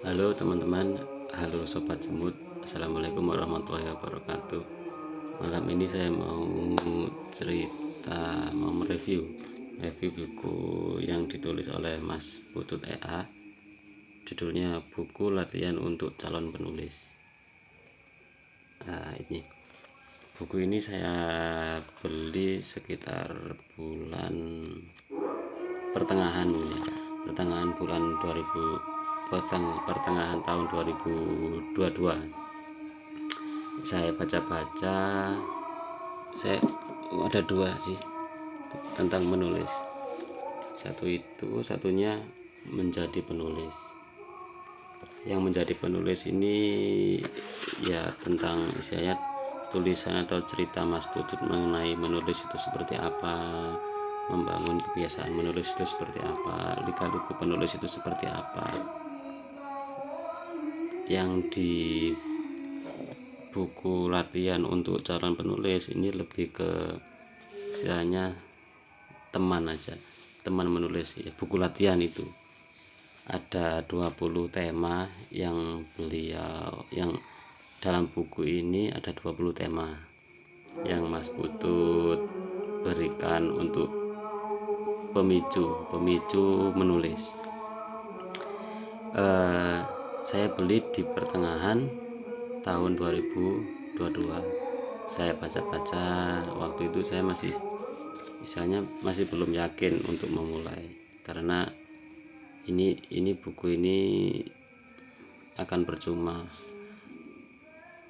Halo teman-teman, halo sobat semut. Assalamualaikum warahmatullahi wabarakatuh. Malam ini saya mau mereview buku yang ditulis oleh Mas Putut EA. Judulnya Buku Latihan untuk Calon Penulis. Nah, ini buku ini saya beli sekitar bulan pertengahan bulan 2000, pertengahan tahun 2022. Saya baca-baca, saya ada dua sih tentang menulis. Satunya menjadi penulis. Yang menjadi penulis ini ya tentang istilahnya tulisan atau cerita Mas Putut mengenai menulis itu seperti apa, membangun kebiasaan menulis itu seperti apa, lika-liku penulis itu seperti apa. Yang di buku latihan untuk calon penulis ini lebih ke istilahnya teman menulis ya. Buku latihan itu ada 20 tema yang dalam buku ini ada 20 tema yang Mas Putut berikan untuk pemicu menulis. Saya beli di pertengahan tahun 2022. Saya baca-baca, waktu itu saya masih belum yakin untuk memulai, karena ini buku ini akan percuma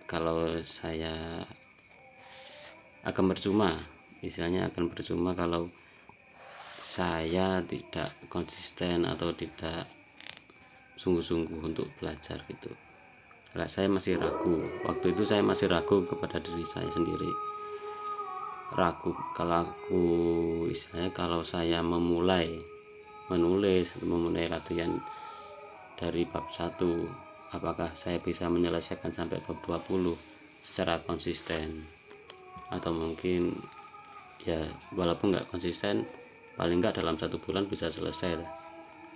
kalau saya akan percuma kalau saya tidak konsisten atau tidak sungguh-sungguh untuk belajar gitu. Saya masih ragu, waktu itu saya masih ragu kepada diri saya sendiri, ragu kalau saya memulai latihan dari bab 1, apakah saya bisa menyelesaikan sampai bab 20 secara konsisten, atau mungkin ya walaupun nggak konsisten paling nggak dalam 1 bulan bisa selesai,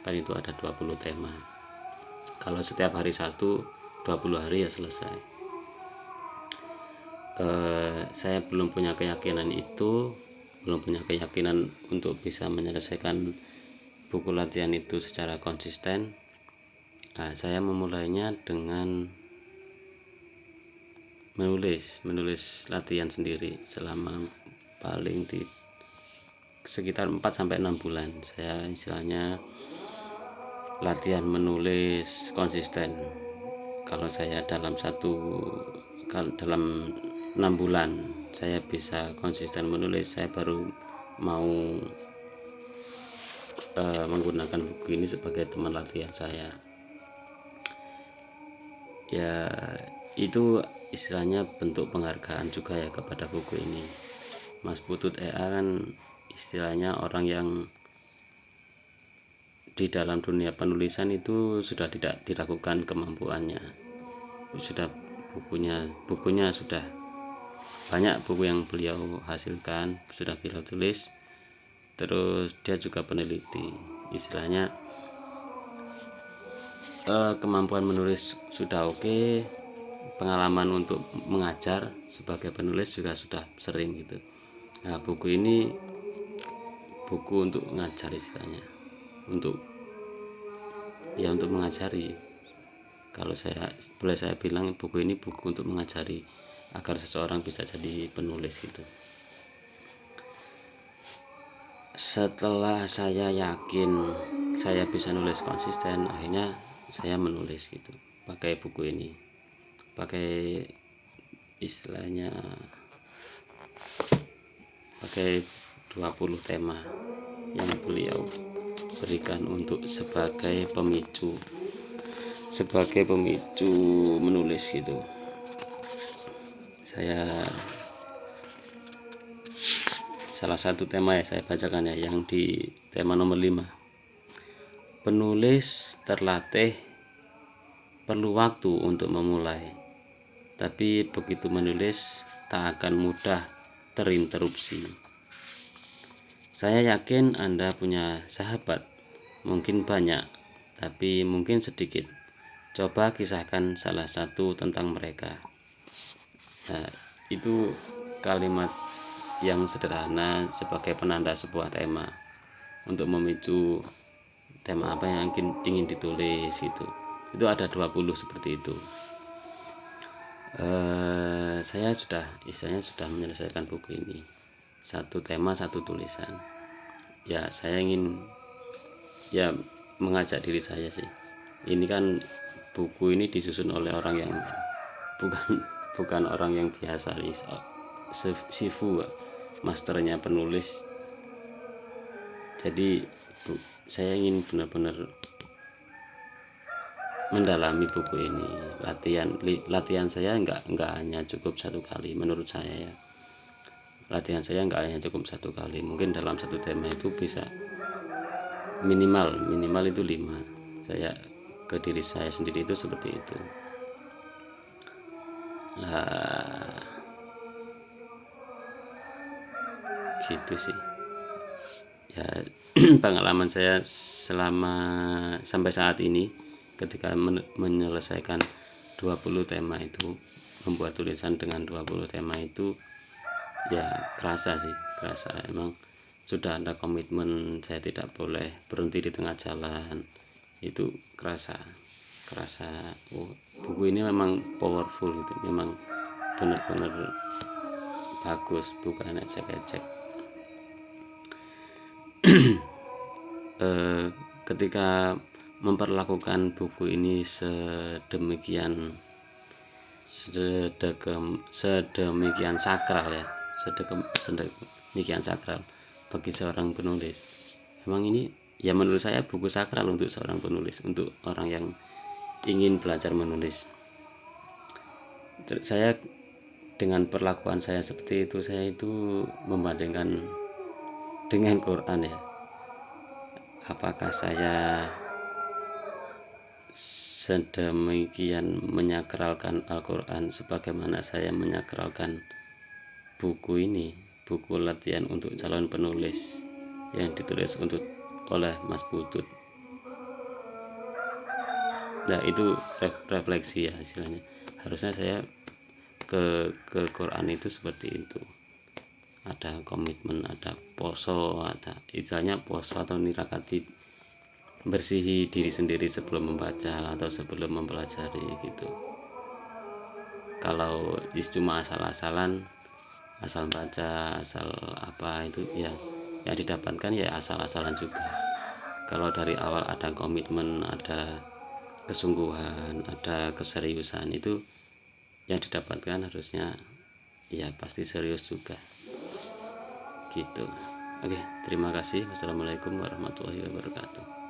kan itu ada 20 tema. Kalau setiap hari 20 hari ya selesai. Saya belum punya keyakinan untuk bisa menyelesaikan buku latihan itu secara konsisten. Saya memulainya dengan menulis latihan sendiri selama paling di sekitar 4-6 bulan. Saya istilahnya latihan menulis konsisten. Kalau saya dalam 6 bulan saya bisa konsisten menulis, saya baru mau menggunakan buku ini sebagai teman latihan saya. Ya itu istilahnya bentuk penghargaan juga ya kepada buku ini. Mas Putut EA kan istilahnya orang yang di dalam dunia penulisan itu sudah tidak diragukan kemampuannya. Bukunya sudah banyak, buku yang beliau hasilkan sudah beliau tulis. Terus dia juga peneliti, istilahnya kemampuan menulis sudah oke, pengalaman untuk mengajar sebagai penulis juga sudah sering gitu. Nah, buku ini buku untuk mengajar, istilahnya untuk mengajari. Kalau boleh saya bilang, buku ini buku untuk mengajari agar seseorang bisa jadi penulis gitu. Setelah saya yakin saya bisa nulis konsisten, akhirnya saya menulis gitu pakai buku ini, pakai istilahnya pakai 20 tema yang beliau berikan untuk sebagai pemicu menulis gitu. Salah satu tema ya saya bacakan ya, yang di tema nomor 5. Penulis terlatih perlu waktu untuk memulai, tapi begitu menulis tak akan mudah terinterupsi. Saya yakin Anda punya sahabat, mungkin banyak, tapi mungkin sedikit, Coba kisahkan salah satu tentang mereka. Nah, itu kalimat yang sederhana sebagai penanda sebuah tema untuk memicu tema apa yang ingin ditulis gitu. Itu ada 20 seperti itu. Saya sudah menyelesaikan buku ini. Satu tema, satu tulisan. Ya, saya ingin mengajak diri saya sih. Ini kan buku ini disusun oleh orang yang bukan orang yang biasa, Sifu, masternya penulis. Jadi saya ingin benar-benar mendalami buku ini. Latihan saya nggak hanya cukup satu kali, menurut saya ya. Latihan saya nggak hanya cukup satu kali, mungkin dalam satu tema itu bisa minimal itu 5. Saya ke diri saya sendiri itu seperti itu. Lah gitu sih ya. Pengalaman saya sampai saat ini ketika menyelesaikan 20 tema itu, membuat tulisan dengan 20 tema itu, ya kerasa emang sudah ada komitmen. Saya tidak boleh berhenti di tengah jalan. Itu kerasa buku ini memang powerful gitu, memang benar-benar bagus, bukan ecek-ecek. Ketika memperlakukan buku ini sedemikian sakral ya, sedemikian sakral bagi seorang penulis. Emang ini ya menurut saya buku sakral untuk seorang penulis, untuk orang yang ingin belajar menulis. Saya dengan perlakuan saya seperti itu, saya itu membandingkan dengan Quran ya. Apakah saya sedemikian menyakralkan Al-Quran sebagaimana saya menyakralkan buku ini, buku latihan untuk calon penulis yang ditulis oleh Mas Putut. Nah, itu refleksi ya istilahnya. Harusnya saya ke Quran itu seperti itu. Ada komitmen, ada poso, ada istilahnya poso atau nirakati, bersihi diri sendiri sebelum membaca atau sebelum mempelajari gitu. Kalau cuma asal-asalan, asal baca, asal apa, itu ya yang didapatkan ya asal-asalan juga. Kalau dari awal ada komitmen, ada kesungguhan, ada keseriusan, itu yang didapatkan harusnya ya pasti serius juga gitu. Oke, terima kasih. Wassalamualaikum warahmatullahi wabarakatuh.